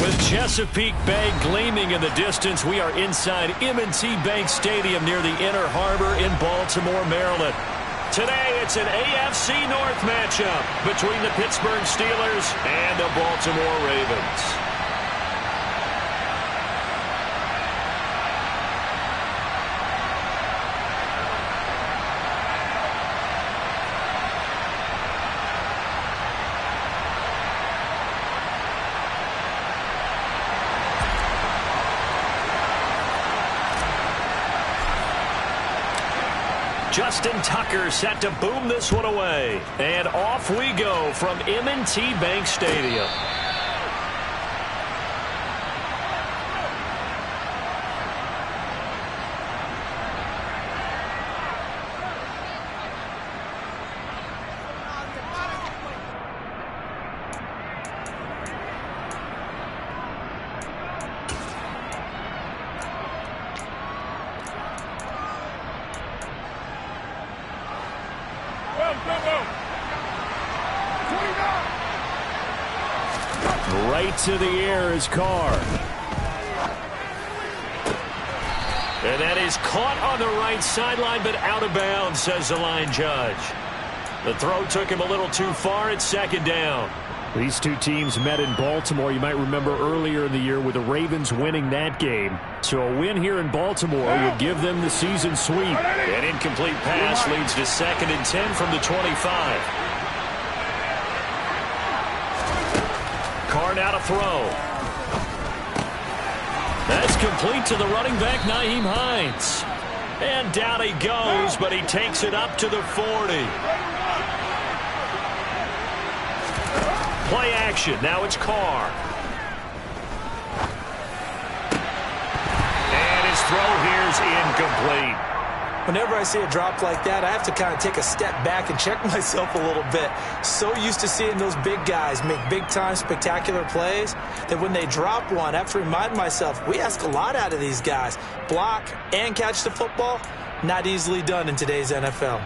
With Chesapeake Bay gleaming in the distance, we are inside M&T Bank Stadium near the Inner Harbor in Baltimore, Maryland. Today, it's an AFC North matchup between the Pittsburgh Steelers and the Baltimore Ravens. Justin Tucker set to boom this one away. And off we go from M&T Bank Stadium. Right to the air is Carr. And that is caught on the right sideline, but out of bounds, says the line judge. The throw took him a little too far. It's second down. These two teams met in Baltimore, you might remember earlier in the year, with the Ravens winning that game. So a win here in Baltimore would give them the season sweep. An incomplete pass leads to 2nd and 10 from the 25. Carr now to throw. That's complete to the running back, Nyheim Hines. And down he goes, but he takes it up to the 40. Play action. Now it's Carr. And his throw here's incomplete. Whenever I see a drop like that, I have to kind of take a step back and check myself a little bit. So used to seeing those big guys make big-time spectacular plays that when they drop one, I have to remind myself, we ask a lot out of these guys. Block and catch the football, not easily done in today's NFL.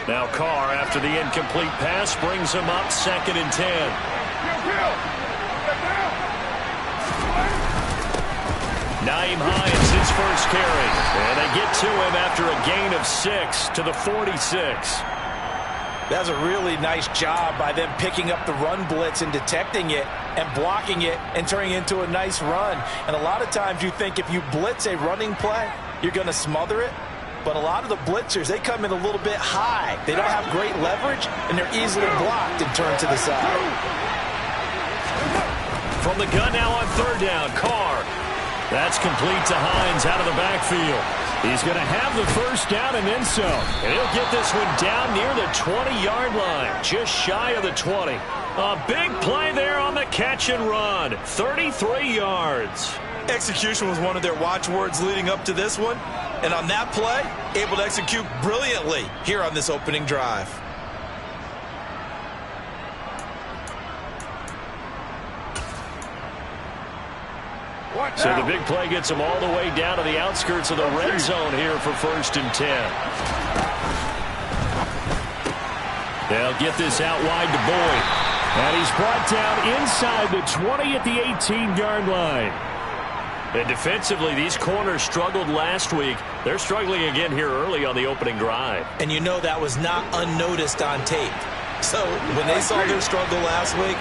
Now Carr, after the incomplete pass, brings him up 2nd and 10. Nyheim Hines, his first carry. And they get to him after a gain of 6 to the 46. That's a really nice job by them picking up the run blitz and detecting it and blocking it and turning it into a nice run. And a lot of times you think if you blitz a running play, you're going to smother it. But a lot of the blitzers, they come in a little bit high. They don't have great leverage, and they're easily blocked and turned to the side. From the gun now on 3rd down, Carr. That's complete to Hines out of the backfield. He's going to have the first down and then some. And he'll get this one down near the 20-yard line, just shy of the 20. A big play there on the catch and run, 33 yards. Execution was one of their watchwords leading up to this one. And on that play, able to execute brilliantly here on this opening drive. So the big play gets them all the way down to the outskirts of the red zone here for 1st and 10. They'll get this out wide to Boyd. And he's brought down inside the 20 at the 18-yard line. And defensively, these corners struggled last week. They're struggling again here early on the opening drive. And you know that was not unnoticed on tape. So when they saw their struggle last week,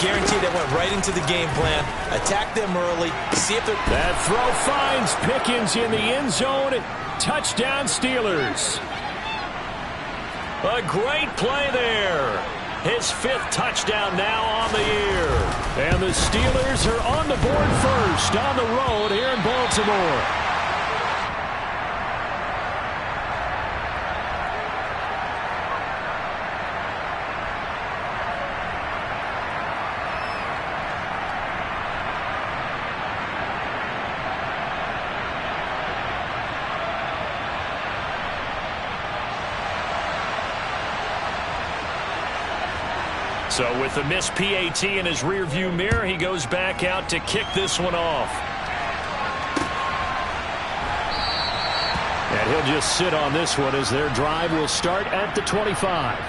guaranteed they went right into the game plan, attack them early, see if they're... That throw finds Pickens in the end zone. Touchdown Steelers. A great play there. His 5th touchdown now on the year. And the Steelers are on the board first on the road here in Baltimore. So with the missed PAT in his rearview mirror, he goes back out to kick this one off. And And he'll just sit on this one as their drive will start at the 25.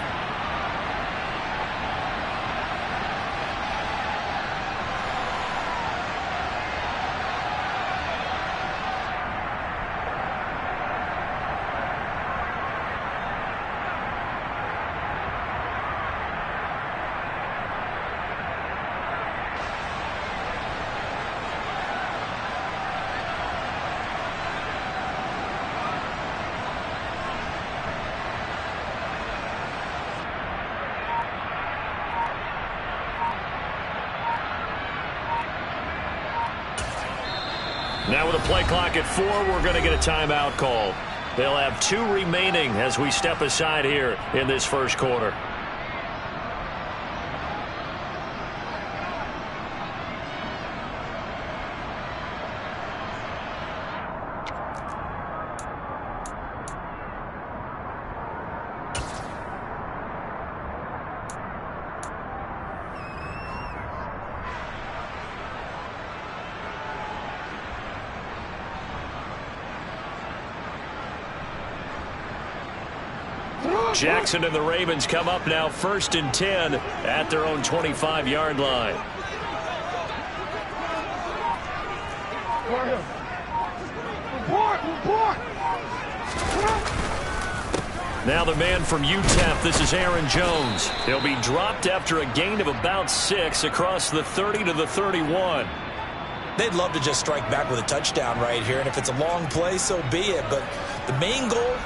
Now with a play clock at 4, we're going to get a timeout called. They'll have 2 remaining as we step aside here in this first quarter. Jackson and the Ravens come up now 1st and 10 at their own 25-yard line. Now the man from UTEP, this is Aaron Jones. He'll be dropped after a gain of about 6 across the 30 to the 31. They'd love to just strike back with a touchdown right here, and if it's a long play, so be it. But the main goal,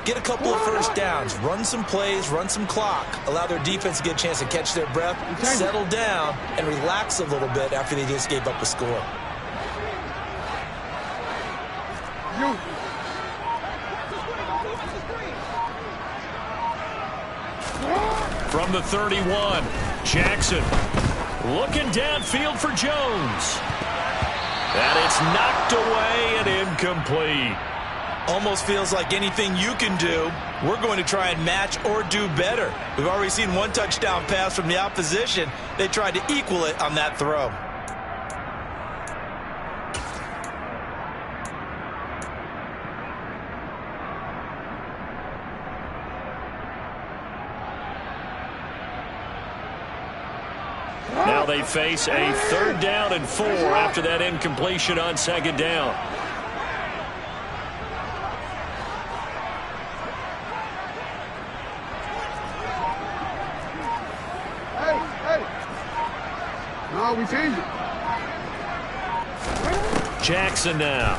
get a couple of first downs, run some plays, run some clock, allow their defense to get a chance to catch their breath, settle down, and relax a little bit after they just gave up a score. From the 31, Jackson looking downfield for Jones. And it's knocked away and incomplete. Almost feels like anything you can do, we're going to try and match or do better. We've already seen one touchdown pass from the opposition. They tried to equal it on that throw. Now they face a 3rd down and 4 after that incompletion on 2nd down. No, we changed it. Jackson now.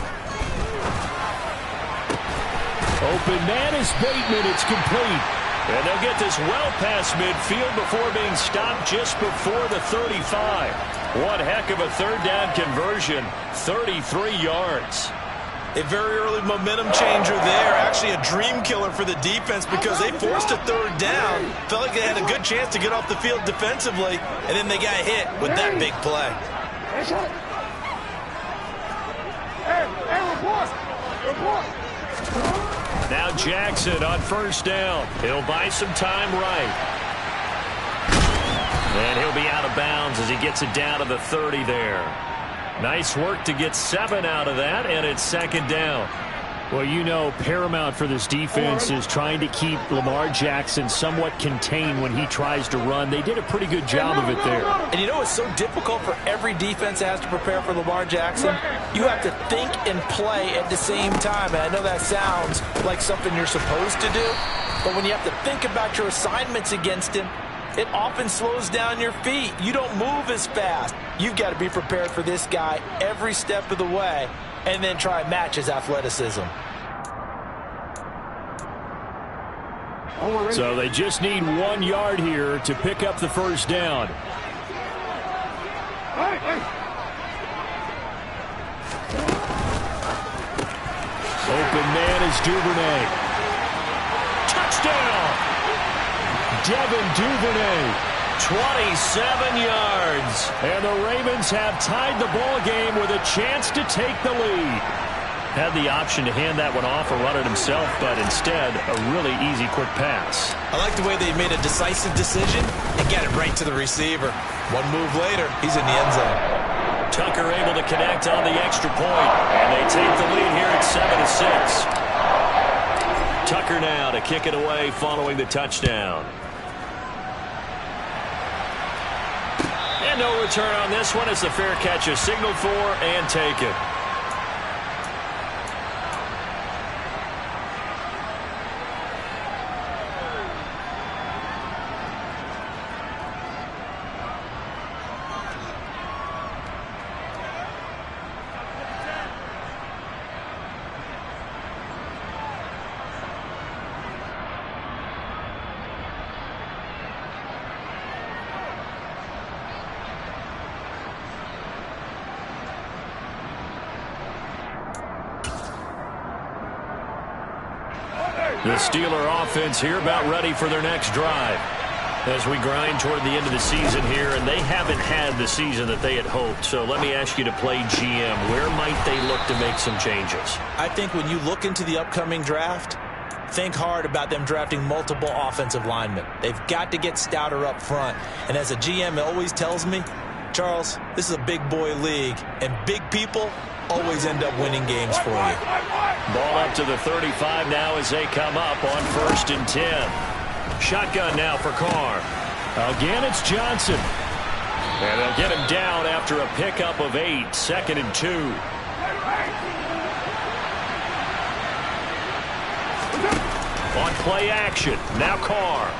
Open man is Bateman. It's complete. And they'll get this well past midfield before being stopped just before the 35. One heck of a 3rd down conversion. 33 yards. A very early momentum changer there. Actually a dream killer for the defense because they forced a 3rd down. Felt like they had a good chance to get off the field defensively, and then they got hit with that big play. Now Jackson on 1st down. He'll buy some time right. And he'll be out of bounds as he gets it down to the 30 there. Nice work to get 7 out of that, and it's 2nd down. Well, you know, paramount for this defense is trying to keep Lamar Jackson somewhat contained when he tries to run. They did a pretty good job of it there. And you know it's so difficult for every defense that has to prepare for Lamar Jackson? You have to think and play at the same time. And I know that sounds like something you're supposed to do, but when you have to think about your assignments against him, it often slows down your feet. You don't move as fast. You've got to be prepared for this guy every step of the way and then try and match his athleticism. So they just need 1 yard here to pick up the 1st down. Open man is Duvernay. Touchdown! Devin Duvernay. 27 yards. And the Ravens have tied the ball game with a chance to take the lead. Had the option to hand that one off or run it himself, but instead, a really easy, quick pass. I like the way they made a decisive decision and got it right to the receiver. One move later, he's in the end zone. Tucker able to connect on the extra point, and they take the lead here at 7-6. Tucker now to kick it away following the touchdown. And no return on this one as the fair catch is signaled for and taken. The Steeler offense here about ready for their next drive as we grind toward the end of the season here, and they haven't had the season that they had hoped. So let me ask you to play GM. Where might they look to make some changes? I think when you look into the upcoming draft, think hard about them drafting multiple offensive linemen. They've got to get stouter up front. And as a GM, it always tells me, Charles, this is a big boy league, and big people always end up winning games for you. Ball up to the 35 now as they come up on 1st and 10. Shotgun now for Carr. Again, it's Johnson. And they'll get him down after a pickup of 8, 2nd and 2. On play action, now Carr.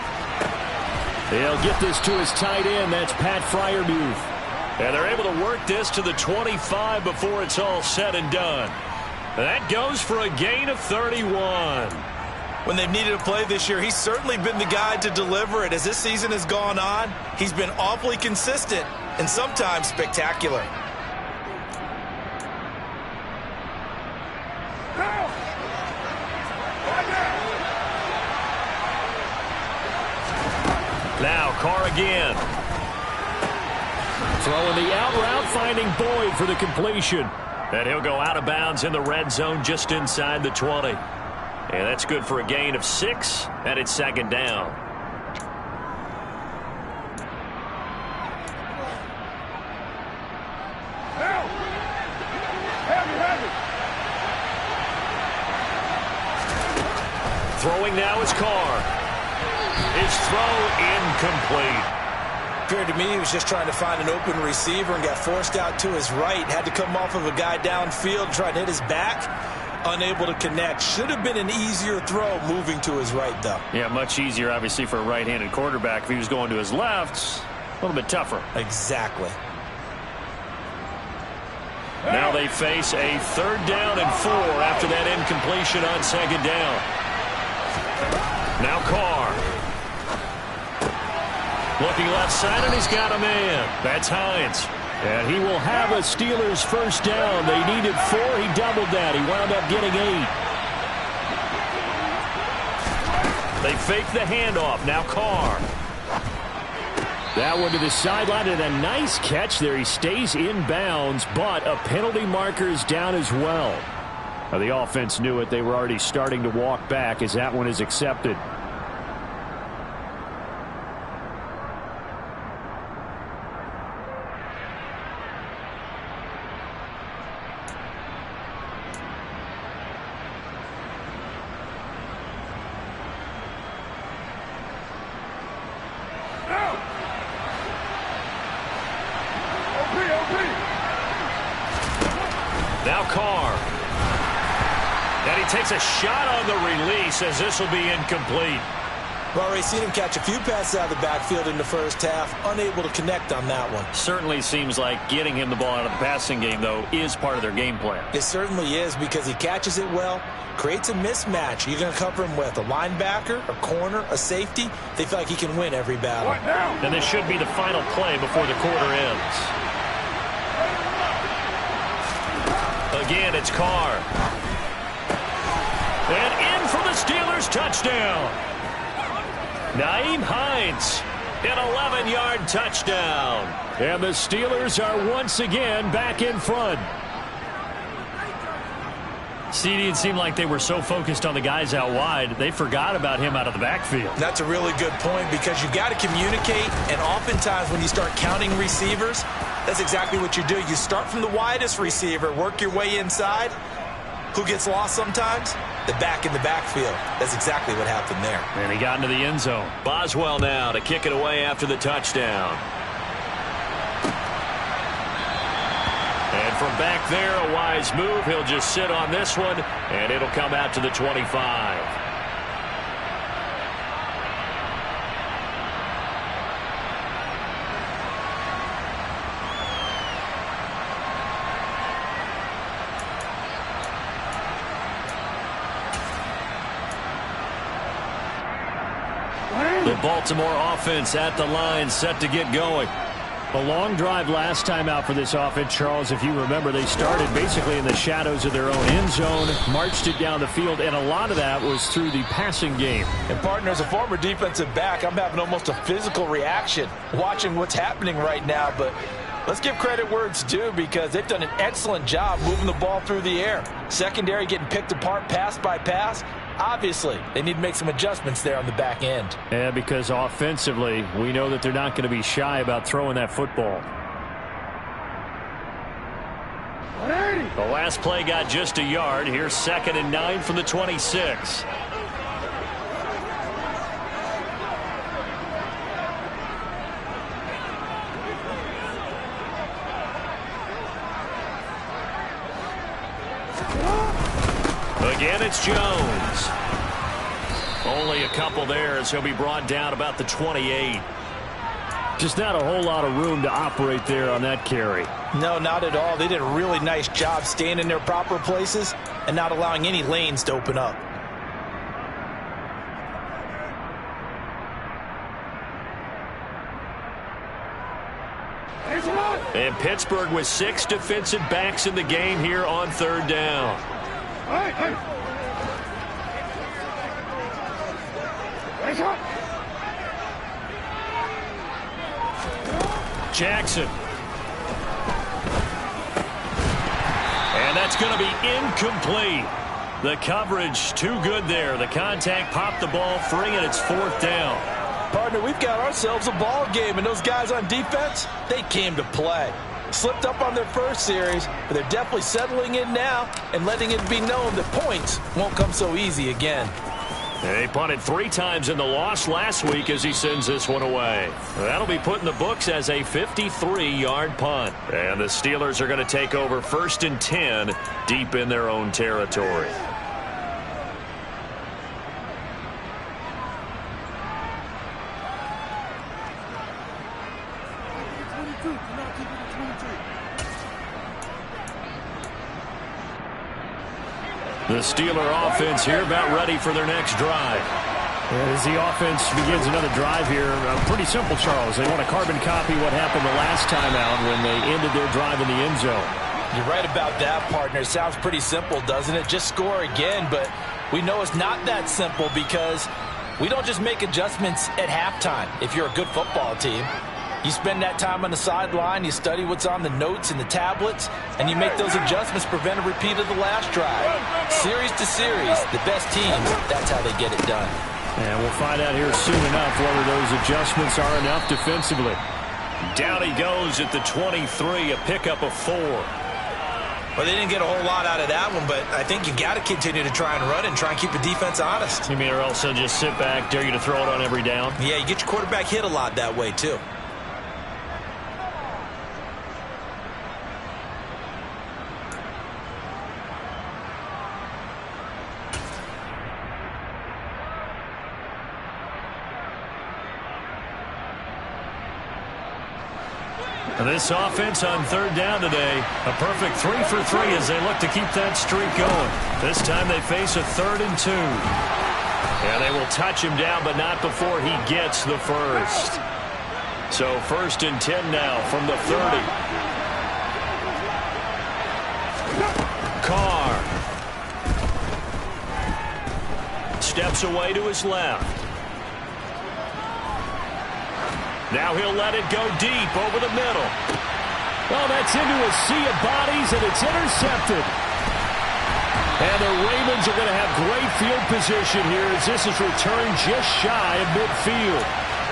They'll get this to his tight end. That's Pat Fryermuth. And they're able to work this to the 25 before it's all said and done. That goes for a gain of 31. When they've needed a play this year, he's certainly been the guy to deliver it. As this season has gone on, he's been awfully consistent and sometimes spectacular. Now Carr again. Throwing the out route, finding Boyd for the completion. And he'll go out of bounds in the red zone just inside the 20. And that's good for a gain of 6, and it's 2nd down. Throwing now is Carr. His throw incomplete. Appeared to me he was just trying to find an open receiver and got forced out to his right. Had to come off of a guy downfield, trying to hit his back. Unable to connect. Should have been an easier throw moving to his right, though. Yeah, much easier, obviously, for a right-handed quarterback. If he was going to his left, a little bit tougher. Exactly. Now they face a 3rd down and 4 after that incompletion on 2nd down. Now Carr. Looking left side, and he's got a man. That's Hines. And he will have a Steelers 1st down. They needed 4. He doubled that. He wound up getting 8. They fake the handoff. Now Carr. That one to the sideline, and a nice catch there. He stays in bounds, but a penalty marker is down as well. Now, the offense knew it. They were already starting to walk back as that one is accepted. Now Carr. And he takes a shot on the release as this will be incomplete. We've already seen him catch a few passes out of the backfield in the first half. Unable to connect on that one. Certainly seems like getting him the ball out of the passing game, though, is part of their game plan. It certainly is, because he catches it well, creates a mismatch. You're going to cover him with a linebacker, a corner, a safety. They feel like he can win every battle. And this should be the final play before the quarter ends. Again, it's Carr. And in for the Steelers touchdown. Nyheim Hines, an 11-yard touchdown. And the Steelers are once again back in front. CD, it seemed like they were so focused on the guys out wide, they forgot about him out of the backfield. That's a really good point, because you've got to communicate, and oftentimes when you start counting receivers, that's exactly what you do. You start from the widest receiver, work your way inside. Who gets lost sometimes? the back in the backfield. That's exactly what happened there. And he got into the end zone. Boswell now to kick it away after the touchdown. And from back there, a wise move. He'll just sit on this one, and it'll come out to the 25. The Baltimore offense at the line, set to get going. A long drive last time out for this offense, Charles. If you remember, they started basically in the shadows of their own end zone, marched it down the field, and a lot of that was through the passing game. And, partner, as a former defensive back, I'm having almost a physical reaction watching what's happening right now. But let's give credit where it's due, because they've done an excellent job moving the ball through the air. Secondary getting picked apart pass by pass. Obviously, they need to make some adjustments there on the back end. Yeah, because offensively, we know that they're not going to be shy about throwing that football. The last play got just a yard. Here's 2nd and 9 from the 26. Again, it's Jones. Only a couple there as he'll be brought down about the 28. Just not a whole lot of room to operate there on that carry. No, not at all. They did a really nice job staying in their proper places and not allowing any lanes to open up. And Pittsburgh with 6 defensive backs in the game here on 3rd down. Jackson. And that's going to be incomplete. The coverage too good there. The contact popped the ball free, and it's 4th down. Partner, we've got ourselves a ball game, and those guys on defense, they came to play. Slipped up on their first series, but they're definitely settling in now and letting it be known that points won't come so easy again. They punted 3 times in the loss last week as he sends this one away. That'll be put in the books as a 53-yard punt. And the Steelers are going to take over 1st and 10 deep in their own territory. The Steeler offense here about ready for their next drive. As the offense begins another drive here, pretty simple, Charles. They want to carbon copy what happened the last time out when they ended their drive in the end zone. You're right about that, partner. Sounds pretty simple, doesn't it? Just score again, but we know it's not that simple because we don't just make adjustments at halftime if you're a good football team. You spend that time on the sideline, you study what's on the notes and the tablets, and you make those adjustments to prevent a repeat of the last drive. Series to series, the best teams, that's how they get it done. And we'll find out here soon enough whether those adjustments are enough defensively. Down he goes at the 23, a pickup of 4. Well, they didn't get a whole lot out of that one, but I think you got to continue to try and run and try and keep the defense honest. You mean, or else they'll just sit back, dare you to throw it on every down? Yeah, you get your quarterback hit a lot that way, too. This offense on 3rd down today, a perfect 3 for 3 as they look to keep that streak going. This time they face a 3rd and 2. And they will touch him down, but not before he gets the first. So 1st and 10 now from the 30. Carr steps away to his left. Now he'll let it go deep over the middle. Oh, that's into a sea of bodies, and it's intercepted. And the Ravens are going to have great field position here as this is returned just shy of midfield.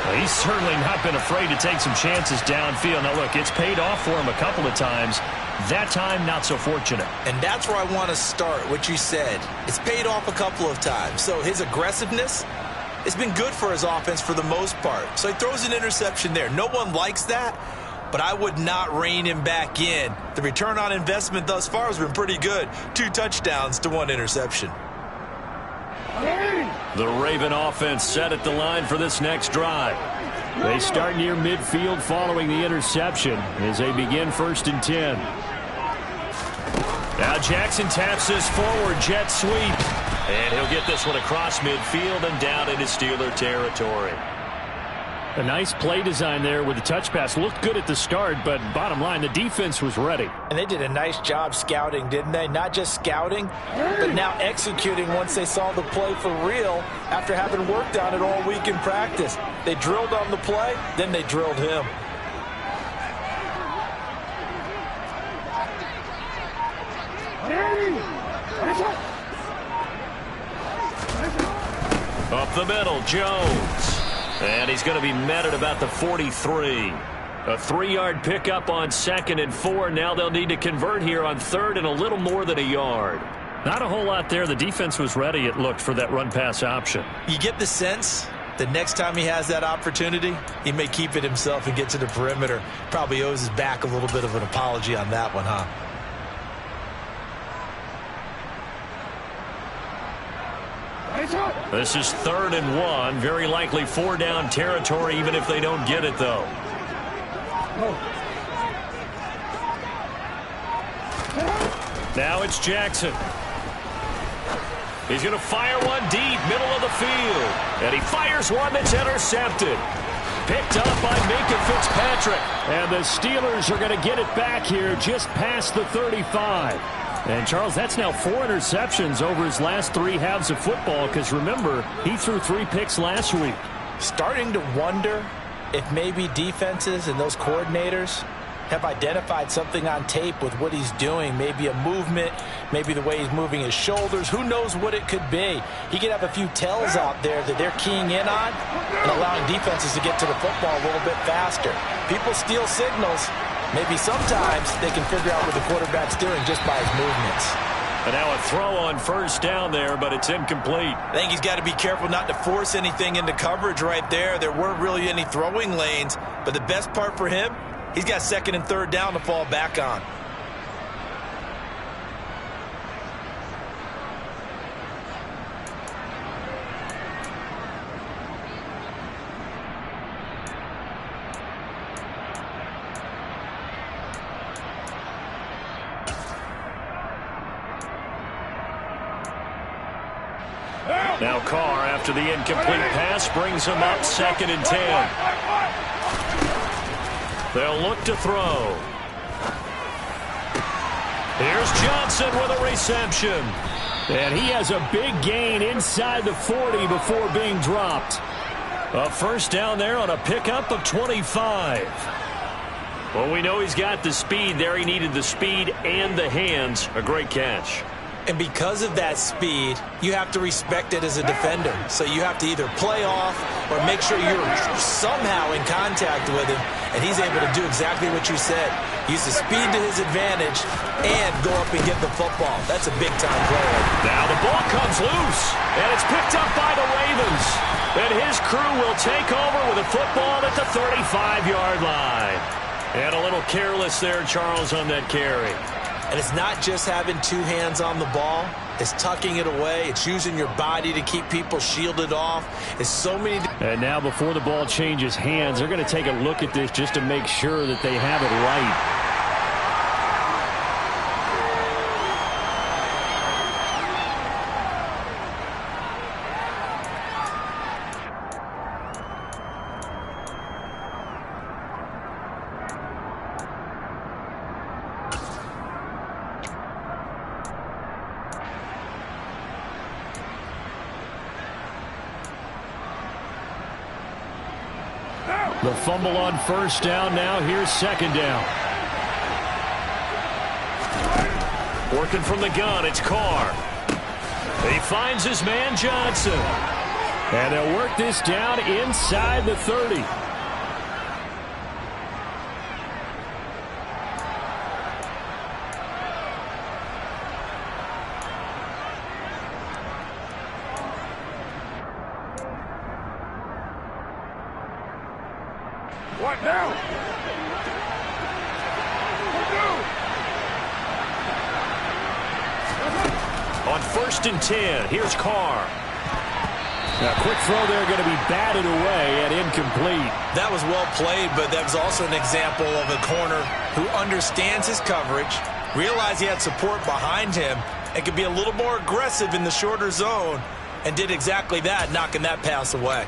Well, he's certainly not been afraid to take some chances downfield. Now, look, it's paid off for him a couple of times. That time, not so fortunate. And that's where I want to start, what you said. It's paid off a couple of times. So his aggressiveness, it's been good for his offense for the most part. So he throws an interception there. No one likes that, but I would not rein him back in. The return on investment thus far has been pretty good. 2 touchdowns to 1 interception. The Raven offense set at the line for this next drive. They start near midfield following the interception as they begin 1st and 10. Now Jackson taps this forward jet sweep. And he'll get this one across midfield and down into Steeler territory. A nice play design there with the touch pass. Looked good at the start, but bottom line, the defense was ready. And they did a nice job scouting, didn't they? Not just scouting, but now executing once they saw the play for real after having worked on it all week in practice. They drilled on the play, then they drilled him. Up the middle, Jones. And he's going to be met at about the 43. A 3-yard pickup on 2nd and 4. Now they'll need to convert here on 3rd and a little more than a yard. Not a whole lot there. The defense was ready, it looked, for that run-pass option. You get the sense that next time he has that opportunity, he may keep it himself and get to the perimeter. Probably owes his back a little bit of an apology on that one, huh? This is 3rd and 1. Very likely 4-down territory, even if they don't get it, though. Now it's Jackson. He's going to fire one deep, middle of the field. And he fires one that's intercepted. Picked up by Minka Fitzpatrick. And the Steelers are going to get it back here just past the 35. And, Charles, that's now 4 interceptions over his last 3 halves of football because, remember, he threw 3 picks last week. Starting to wonder if maybe defenses and those coordinators have identified something on tape with what he's doing. Maybe a movement, maybe the way he's moving his shoulders. Who knows what it could be? He could have a few tells out there that they're keying in on and allowing defenses to get to the football a little bit faster. People steal signals. Maybe sometimes they can figure out what the quarterback's doing just by his movements. And now a throw on 1st down there, but it's incomplete. I think he's got to be careful not to force anything into coverage right there. There weren't really any throwing lanes, but the best part for him, he's got 2nd and 3rd down to fall back on. Now Carr, after the incomplete pass, brings him up 2nd and 10. They'll look to throw. Here's Johnson with a reception. And he has a big gain inside the 40 before being dropped. A 1st down there on a pickup of 25. Well, we know he's got the speed there. He needed the speed and the hands. A great catch. And because of that speed, you have to respect it as a defender. So you have to either play off or make sure you're somehow in contact with him. And he's able to do exactly what you said. Use the speed to his advantage and go up and get the football. That's a big-time play. Now the ball comes loose, and it's picked up by the Ravens. And his crew will take over with a football at the 35-yard line. And a little careless there, Charles, on that carry. And it's not just having 2 hands on the ball. It's tucking it away. It's using your body to keep people shielded off. It's so many. And now before the ball changes hands, they're going to take a look at this just to make sure that they have it right. The fumble on 1st down. Now here's 2nd down. Working from the gun, it's Carr. He finds his man Johnson. And they'll work this down inside the 30. What now? On 1st and 10, here's Carr. Now, quick throw there, going to be batted away and incomplete. That was well played, but that was also an example of a corner who understands his coverage, realized he had support behind him, and could be a little more aggressive in the shorter zone, and did exactly that, knocking that pass away.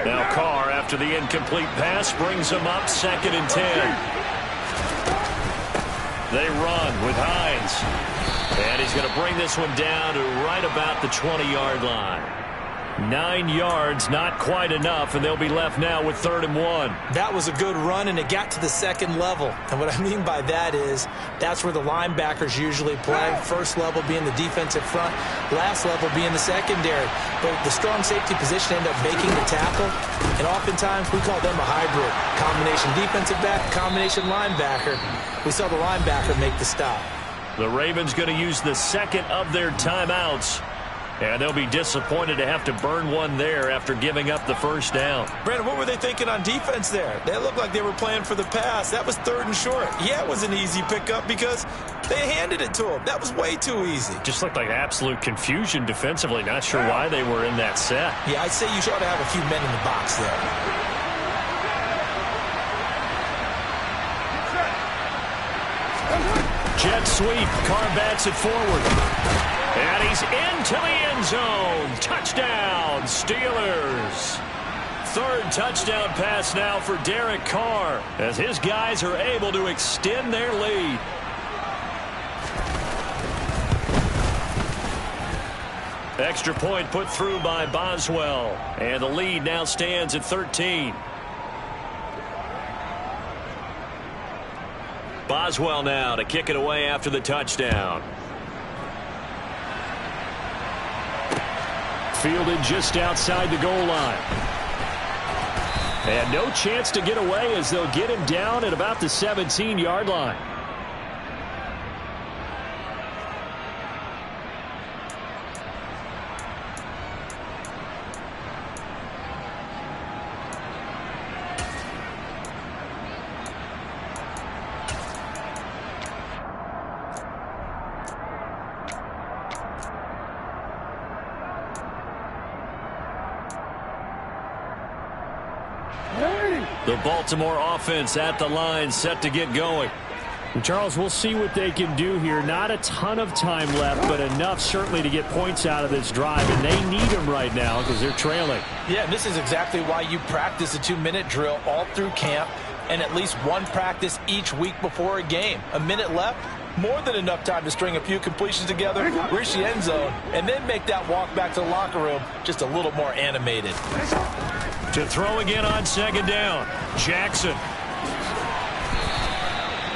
Now Carr, after the incomplete pass, brings him up 2nd and 10. They run with Hines. And he's going to bring this one down to right about the 20-yard line. 9 yards, not quite enough, and they'll be left now with 3rd and 1. That was a good run, and it got to the 2nd level. And what I mean by that is that's where the linebackers usually play. First level being the defensive front, last level being the secondary. But the strong safety position ended up making the tackle, and oftentimes we call them a hybrid. Combination defensive back, combination linebacker. We saw the linebacker make the stop. The Ravens going to use the 2nd of their timeouts. And they'll be disappointed to have to burn one there after giving up the 1st down. Brandon, what were they thinking on defense there? They looked like they were playing for the pass. That was 3rd and short. Yeah, it was an easy pickup because they handed it to him. That was way too easy. Just looked like absolute confusion defensively. Not sure why they were in that set. Yeah, I'd say you ought to have a few men in the box there. Jet sweep. Carr bats it forward. And he's into the end zone. Touchdown, Steelers. 3rd touchdown pass now for Derek Carr as his guys are able to extend their lead. Extra point put through by Boswell. And the lead now stands at 13. Boswell now to kick it away after the touchdown. Fielded just outside the goal line. And no chance to get away as they'll get him down at about the 17-yard line. The Baltimore offense at the line, set to get going. And Charles, we'll see what they can do here. Not a ton of time left, but enough certainly to get points out of this drive. And they need them right now because they're trailing. Yeah, and this is exactly why you practice a 2-minute drill all through camp and at least one practice each week before a game. A minute left, more than enough time to string a few completions together, reach the end zone, and then make that walk back to the locker room just a little more animated. To throw again on 2nd down, Jackson.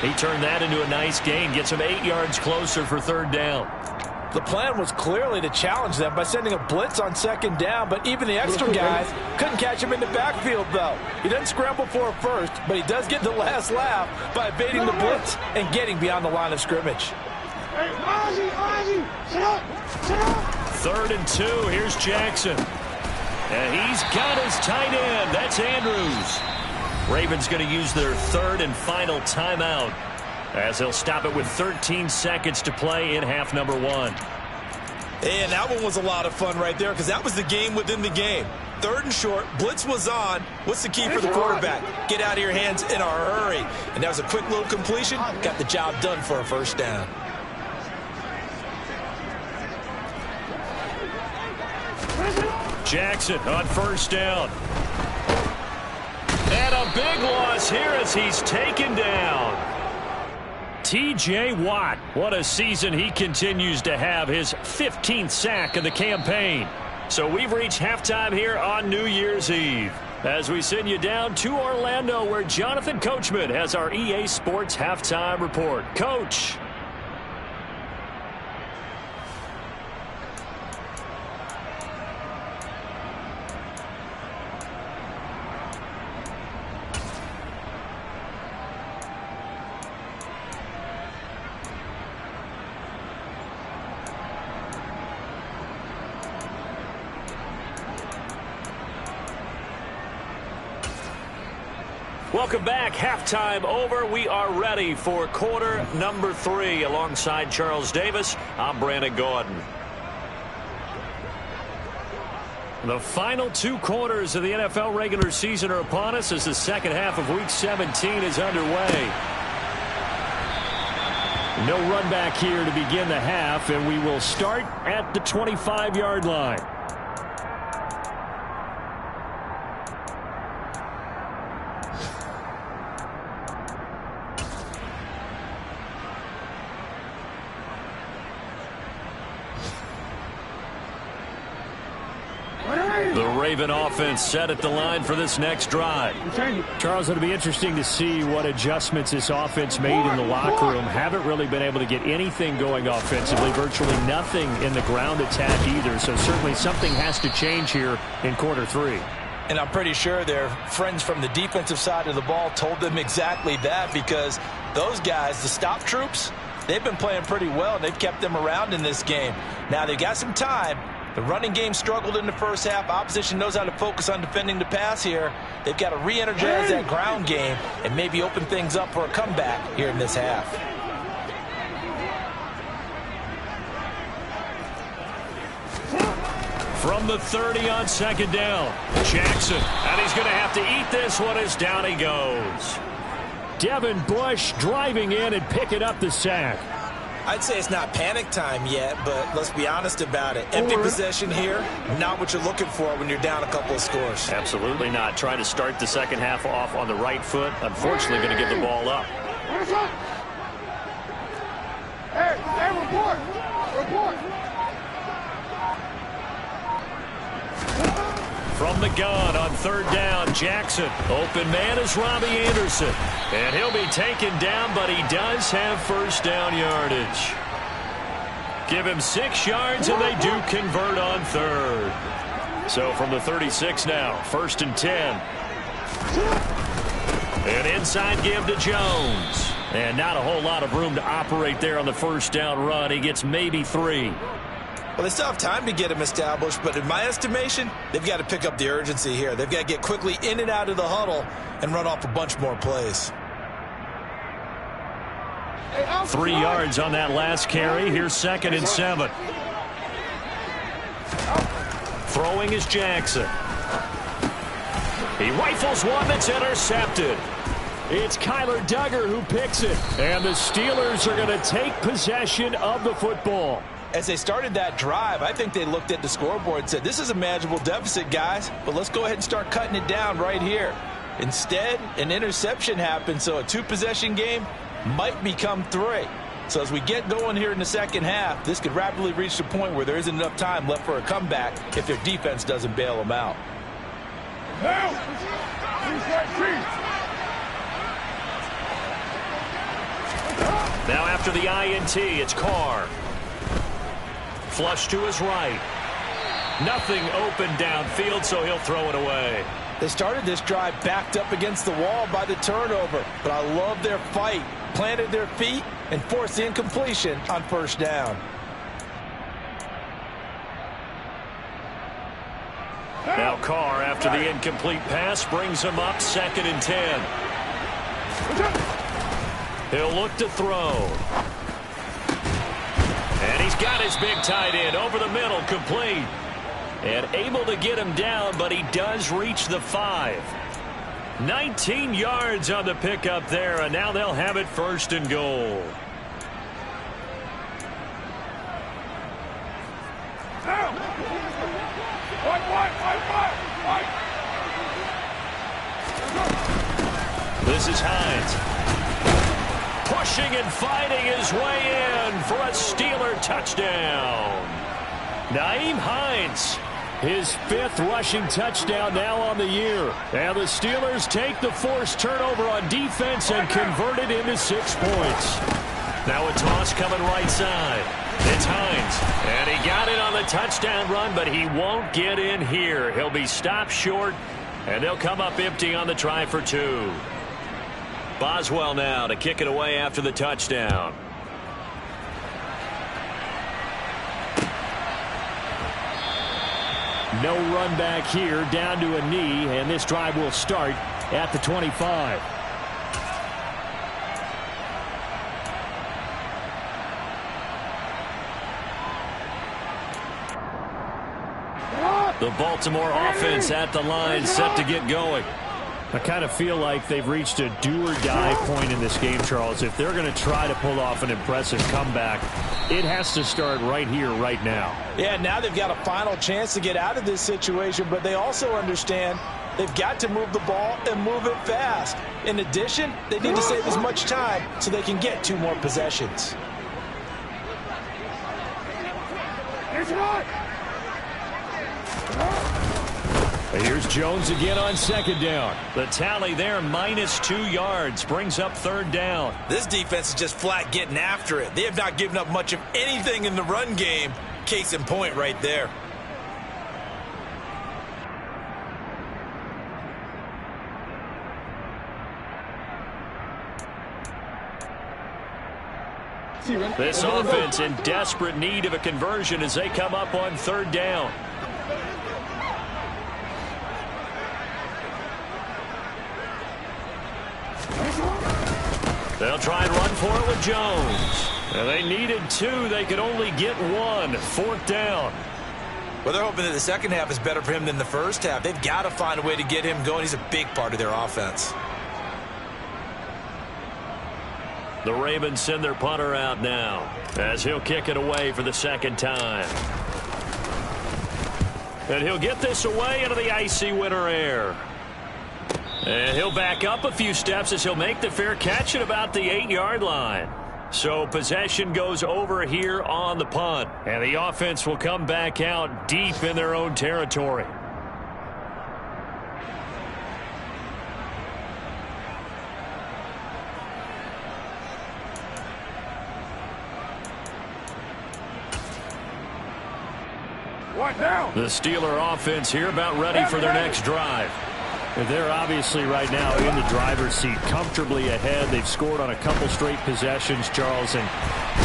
He turned that into a nice gain, gets him 8 yards closer for 3rd down. The plan was clearly to challenge them by sending a blitz on 2nd down, but even the extra guys couldn't catch him in the backfield, though. He doesn't scramble for it first, but he does get the last laugh by evading the blitz and getting beyond the line of scrimmage. Hey, Ozzie, sit up. 3rd and 2, here's Jackson. And he's got his tight end. That's Andrews. Ravens going to use their 3rd and final timeout as they'll stop it with 13 seconds to play in half number 1. And that one was a lot of fun right there because that was the game within the game. 3rd and short, blitz was on. What's the key for the quarterback? Get out of your hands in a hurry. And that was a quick little completion. Got the job done for a 1st down. Jackson on 1st down. And a big loss here as he's taken down. T.J. Watt, what a season he continues to have, his 15th sack of the campaign. So we've reached halftime here on New Year's Eve as we send you down to Orlando where Jonathan Coachman has our EA Sports Halftime Report. Coach. Welcome back. Halftime over. We are ready for quarter number 3. Alongside Charles Davis, I'm Brandon Gordon. The final 2 quarters of the NFL regular season are upon us as the second half of Week 17 is underway. No run back here to begin the half, and we will start at the 25-yard line. The Raven offense set at the line for this next drive. Charles, it'll be interesting to see what adjustments this offense made in the locker room. Haven't really been able to get anything going offensively, virtually nothing in the ground attack either. So certainly something has to change here in quarter 3. And I'm pretty sure their friends from the defensive side of the ball told them exactly that, because those guys, the stop troops, they've been playing pretty well, and they've kept them around in this game. Now they've got some time. The running game struggled in the first half. Opposition knows how to focus on defending the pass here. They've got to re-energize that ground game and maybe open things up for a comeback here in this half. From the 30 on second down, Jackson, and he's going to have to eat this one as down he goes. Devin Bush driving in and picking up the sack. I'd say it's not panic time yet, but let's be honest about it. Empty possession here, not what you're looking for when you're down a couple of scores. Absolutely not. Trying to start the second half off on the right foot. Unfortunately, going to give the ball up. Hey, report! Report! From the gun on third down, Jackson. Open man is Robbie Anderson. And he'll be taken down, but he does have first down yardage. Give him 6 yards, and they do convert on third. So from the 36 now, 1st and 10. An inside give to Jones. And not a whole lot of room to operate there on the first down run. He gets maybe 3. Well, they still have time to get him established, but in my estimation, they've got to pick up the urgency here. They've got to get quickly in and out of the huddle and run off a bunch more plays. 3 yards on that last carry. Here's 2nd and 7. Throwing is Jackson. He rifles one that's intercepted. It's Kyler Duggar who picks it. And the Steelers are going to take possession of the football. As they started that drive, I think they looked at the scoreboard and said, this is a manageable deficit, guys, but let's go ahead and start cutting it down right here. Instead, an interception happened, so a 2-possession game might become 3. So as we get going here in the second half, this could rapidly reach the point where there isn't enough time left for a comeback if their defense doesn't bail them out. Now after the INT, it's Carr. Flush to his right. Nothing open downfield, so he'll throw it away. They started this drive backed up against the wall by the turnover, but I love their fight. Planted their feet and forced the incompletion on first down. Now Carr, after the incomplete pass, brings him up 2nd and 10. He'll look to throw. And he's got his big tight end over the middle, complete. And able to get him down, but he does reach the 5. 19 yards on the pickup there, and now they'll have it 1st and goal. This is Hines. Pushing and fighting his way in for a Steeler touchdown. Nyheim Hines, his 5th rushing touchdown now on the year. And the Steelers take the forced turnover on defense and convert it into 6 points. Now a toss coming right side. It's Hines, and he got it on the touchdown run, but he won't get in here. He'll be stopped short, and they'll come up empty on the try for 2. Boswell now to kick it away after the touchdown. No run back here, down to a knee, and this drive will start at the 25. The Baltimore offense at the line, set to get going. I kind of feel like they've reached a do-or-die point in this game, Charles. If they're going to try to pull off an impressive comeback, it has to start right here, right now. Yeah, now they've got a final chance to get out of this situation, but they also understand they've got to move the ball and move it fast. In addition, they need to save as much time so they can get 2 more possessions. Here's Jones again on second down. The tally there, -2 yards, brings up third down. This defense is just flat getting after it. They have not given up much of anything in the run game. Case in point right there. This offense in desperate need of a conversion as they come up on third down. They'll try and run for it with Jones. And they needed 2. They could only get 1. Fourth down. Well, they're hoping that the second half is better for him than the first half. They've got to find a way to get him going. He's a big part of their offense. The Ravens send their punter out now as he'll kick it away for the second time. And he'll get this away into the icy winter air. And he'll back up a few steps as he'll make the fair catch at about the 8-yard line. So possession goes over here on the punt. And the offense will come back out deep in their own territory. What now? The Steeler offense here about ready for their next drive. They're obviously right now in the driver's seat, comfortably ahead. They've scored on a couple straight possessions, Charles. And,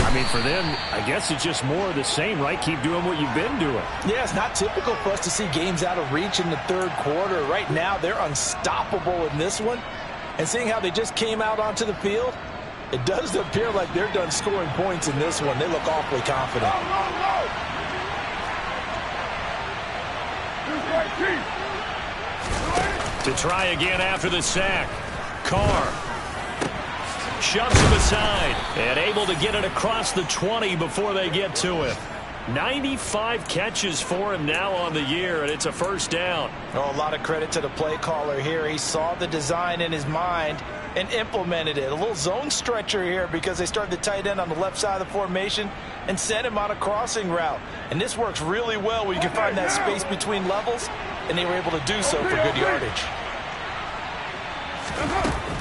I mean, for them, I guess it's just more of the same, right? Keep doing what you've been doing. Yeah, it's not typical for us to see games out of reach in the third quarter. Right now, they're unstoppable in this one. And seeing how they just came out onto the field, it does appear like they're done scoring points in this one. They look awfully confident. To try again after the sack. Carr shoves him aside and able to get it across the 20 before they get to it. 95 catches for him now on the year, and it's a first down. Oh, a lot of credit to the play caller here. He saw the design in his mind and implemented it. A little zone stretcher here because they started the tight end on the left side of the formation and sent him on a crossing route. And this works really well where you can find that space between levels, and they were able to do so for good yardage.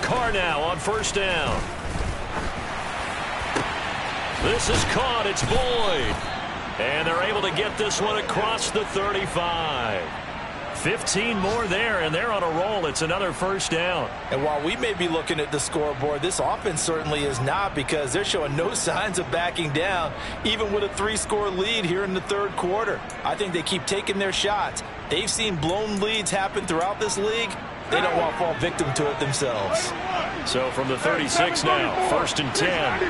Carr now on first down. This is caught. It's Boyd. And they're able to get this one across the 35. 15 more there, and they're on a roll. It's another first down. And while we may be looking at the scoreboard, this offense certainly is not, because they're showing no signs of backing down, even with a 3-score lead here in the third quarter. I think they keep taking their shots. They've seen blown leads happen throughout this league. They don't want to fall victim to it themselves. So from the 36 now, first and 10.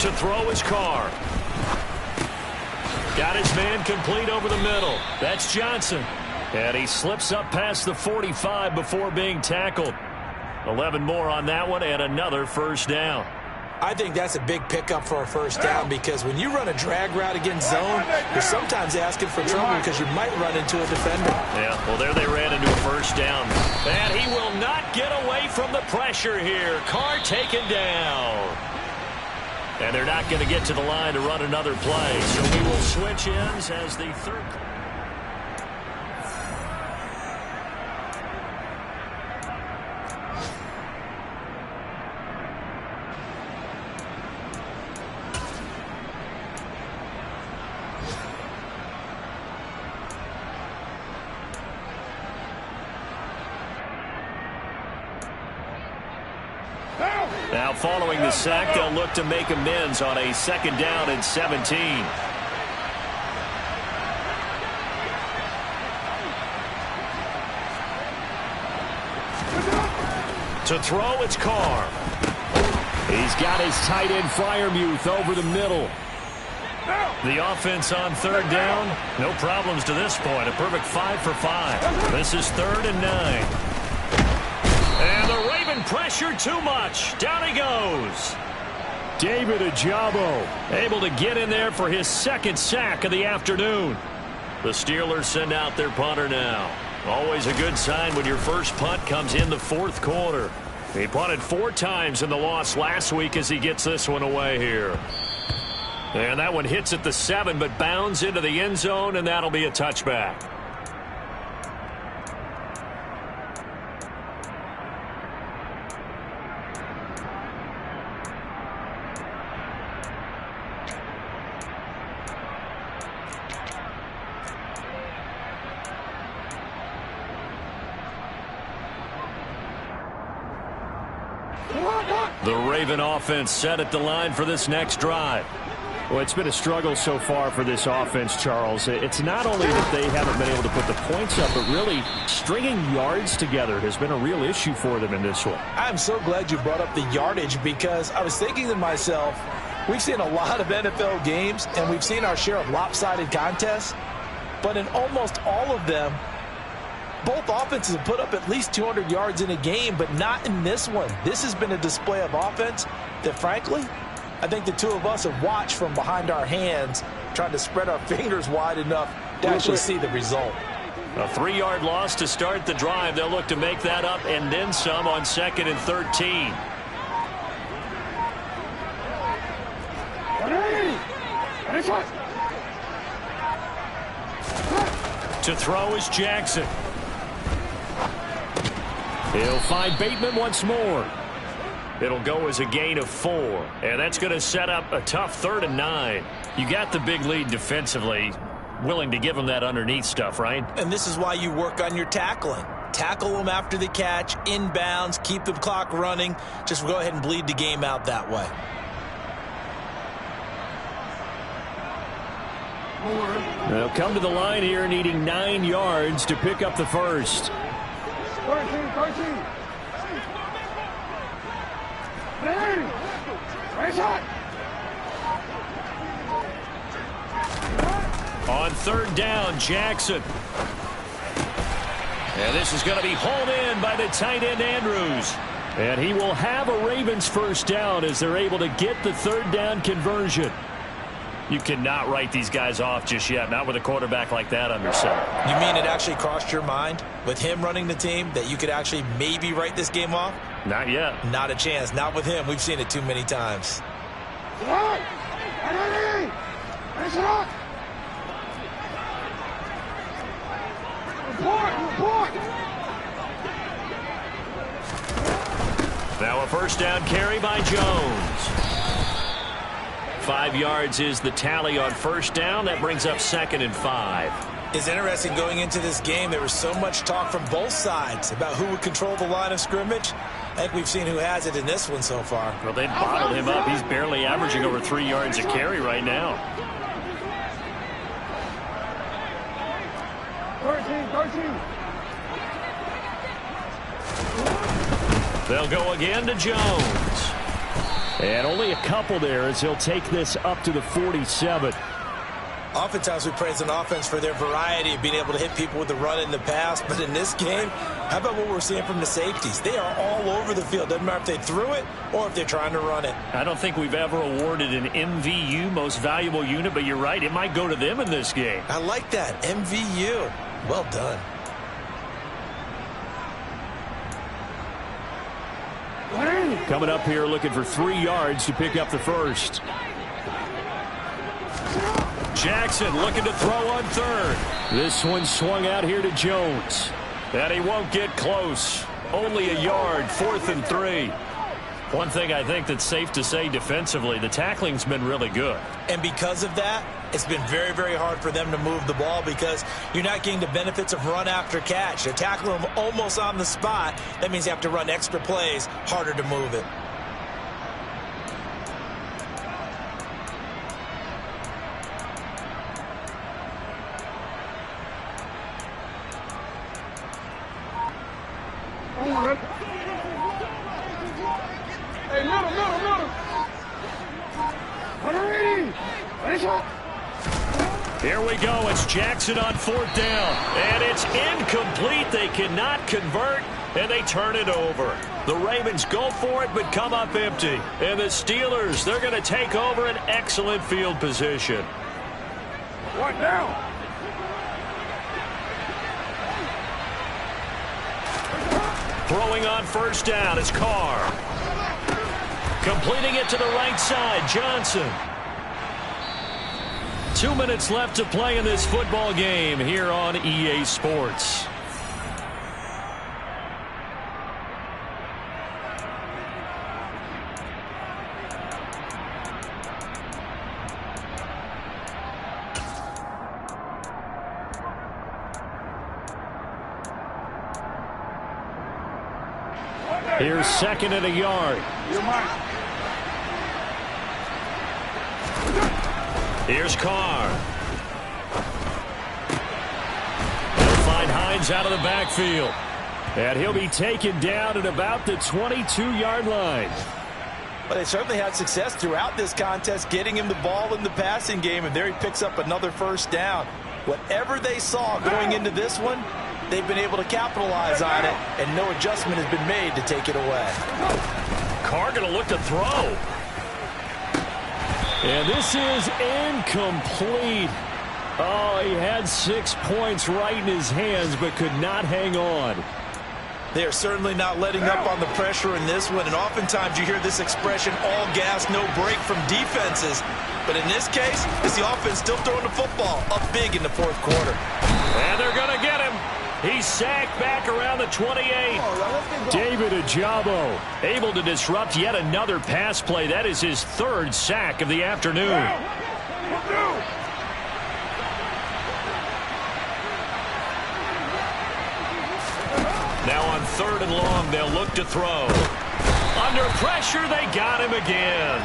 To throw his Carr. Got his man complete over the middle. That's Johnson. And he slips up past the 45 before being tackled. 11 more on that one and another first down. I think that's a big pickup for a first down, because when you run a drag route against zone, you're sometimes asking for trouble because you might run into a defender. Yeah, well, there they ran into a first down. And he will not get away from the pressure here. Carr taken down. And they're not going to get to the line to run another play. So we will switch ends as the third. Now following the sack, they'll look to make amends on a second down and 17. To throw, it's Carr. He's got his tight end Freiermuth over the middle. The offense on third down. No problems to this point. A perfect 5 for 5. This is 3rd and 9. And the Raven pressure too much. Down he goes. David Ajabo able to get in there for his 2nd sack of the afternoon. The Steelers send out their punter now. Always a good sign when your first punt comes in the 4th quarter. He punted 4 times in the loss last week as he gets this one away here. And that one hits at the 7, but bounds into the end zone, and that'll be a touchback. The Raven offense set at the line for this next drive. Well, it's been a struggle so far for this offense, Charles. It's not only that they haven't been able to put the points up, but really stringing yards together has been a real issue for them in this one. I'm so glad you brought up the yardage, because I was thinking to myself, we've seen a lot of NFL games, and we've seen our share of lopsided contests, but in almost all of them, both offenses have put up at least 200 yards in a game, but not in this one. This has been a display of offense that, frankly, I think the two of us have watched from behind our hands, trying to spread our fingers wide enough to actually see the result. A 3-yard loss to start the drive. They'll look to make that up and then some on 2nd and 13. To throw is Jackson. He'll find Bateman once more. It'll go as a gain of 4, and that's going to set up a tough 3rd and 9. You got the big lead defensively, willing to give them that underneath stuff, right? And this is why you work on your tackling. Tackle them after the catch, inbounds, keep the clock running. Just go ahead and bleed the game out that way. They'll come to the line here needing 9 yards to pick up the first. 13. On 3rd down, Jackson. And this is going to be hauled in by the tight end Andrews. And he will have a Ravens first down as they're able to get the 3rd down conversion. You cannot write these guys off just yet, not with a quarterback like that under center. You mean it actually crossed your mind with him running the team that you could actually maybe write this game off? Not yet. Not a chance. Not with him. We've seen it too many times. Now a first down carry by Jones. 5 yards is the tally on first down. That brings up 2nd and 5. It's interesting going into this game. There was so much talk from both sides about who would control the line of scrimmage. I think we've seen who has it in this one so far. Well, they've bottled him up. He's barely averaging over 3 yards a carry right now. 13. They'll go again to Jones. And only a couple there as he'll take this up to the 47. Oftentimes we praise an offense for their variety of being able to hit people with the run in the pass. But in this game, how about what we're seeing from the safeties? They are all over the field. Doesn't matter if they threw it or if they're trying to run it. I don't think we've ever awarded an MVU, most valuable unit, but you're right. It might go to them in this game. I like that. MVU. Well done. Coming up here looking for 3 yards to pick up the first. Jackson looking to throw on 3rd. This one swung out here to Jones. And he won't get close. Only a yard, 4th and 3. One thing I think that's safe to say defensively, the tackling's been really good. And because of that, it's been very, very hard for them to move the ball because you're not getting the benefits of run after catch. They're tackling them almost on the spot. That means you have to run extra plays, harder to move it. Here we go. It's Jackson on 4th down. And it's incomplete. They cannot convert, and they turn it over. The Ravens go for it, but come up empty. And the Steelers, they're going to take over an excellent field position. One down. Throwing on 1st down is Carr. Completing it to the right side, Johnson. 2 minutes left to play in this football game here on EA Sports. Here's 2nd and a yard. Here's Carr. They'll find Hines out of the backfield. And he'll be taken down at about the 22-yard line. But they certainly had success throughout this contest, getting him the ball in the passing game, and there he picks up another 1st down. Whatever they saw going into this one, they've been able to capitalize on it, and no adjustment has been made to take it away. Carr going to look to throw. And this is incomplete. Oh, he had 6 points right in his hands, but could not hang on. They are certainly not letting up on the pressure in this one, and oftentimes you hear this expression, all gas, no break from defenses. But in this case, it's the offense still throwing the football up big in the 4th quarter. And they're going to get him. He's sacked back around the 28. David Ojabo able to disrupt yet another pass play. That is his 3rd sack of the afternoon. Now on 3rd and long, they'll look to throw. Under pressure, they got him again.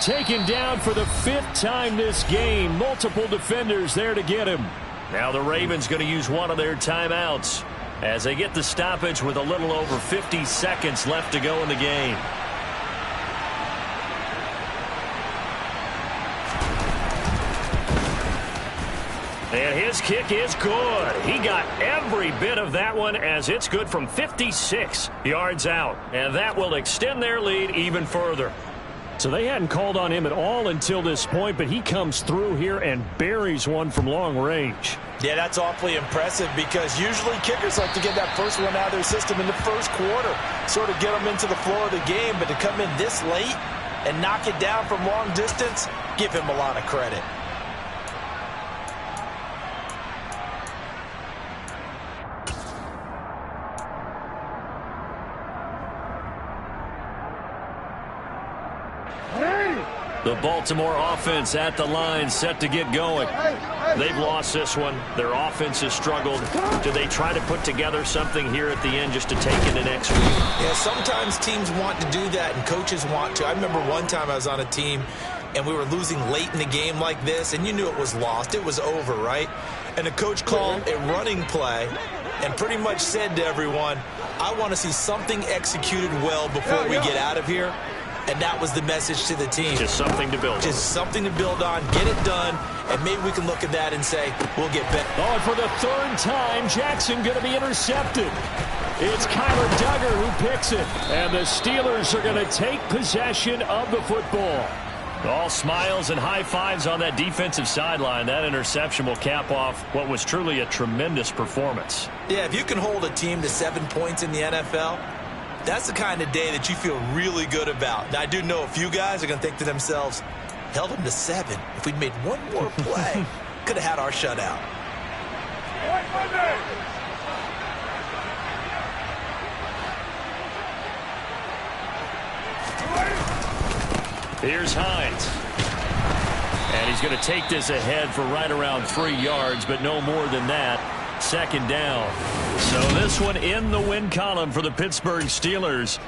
Taken down for the 5th time this game. Multiple defenders there to get him. Now the Ravens going to use one of their timeouts as they get the stoppage with a little over 50 seconds left to go in the game. And his kick is good. He got every bit of that one as it's good from 56 yards out. And that will extend their lead even further. So they hadn't called on him at all until this point, but he comes through here and buries one from long range. Yeah, that's awfully impressive because usually kickers like to get that first one out of their system in the 1st quarter, sort of get them into the flow of the game, but to come in this late and knock it down from long distance, give him a lot of credit. The Baltimore offense at the line, set to get going. They've lost this one. Their offense has struggled. Do they try to put together something here at the end just to take into next week? Yeah, sometimes teams want to do that and coaches want to. I remember one time I was on a team and we were losing late in the game like this, and you knew it was lost. It was over, right? And the coach called a running play and pretty much said to everyone, I want to see something executed well before we get out of here. And that was the message to the team. Just something to build on. Just something to build on, get it done, and maybe we can look at that and say, we'll get better. Oh, and for the 3rd time, Jackson going to be intercepted. It's Kyler Duggar who picks it. And the Steelers are going to take possession of the football. All smiles and high fives on that defensive sideline. That interception will cap off what was truly a tremendous performance. Yeah, if you can hold a team to 7 points in the NFL, that's the kind of day that you feel really good about. Now, I do know a few guys are going to think to themselves, held them to 7. If we'd made one more play, could have had our shutout. Here's Hines. And he's going to take this ahead for right around 3 yards, but no more than that. 2nd down. So this one in the win column for the Pittsburgh Steelers.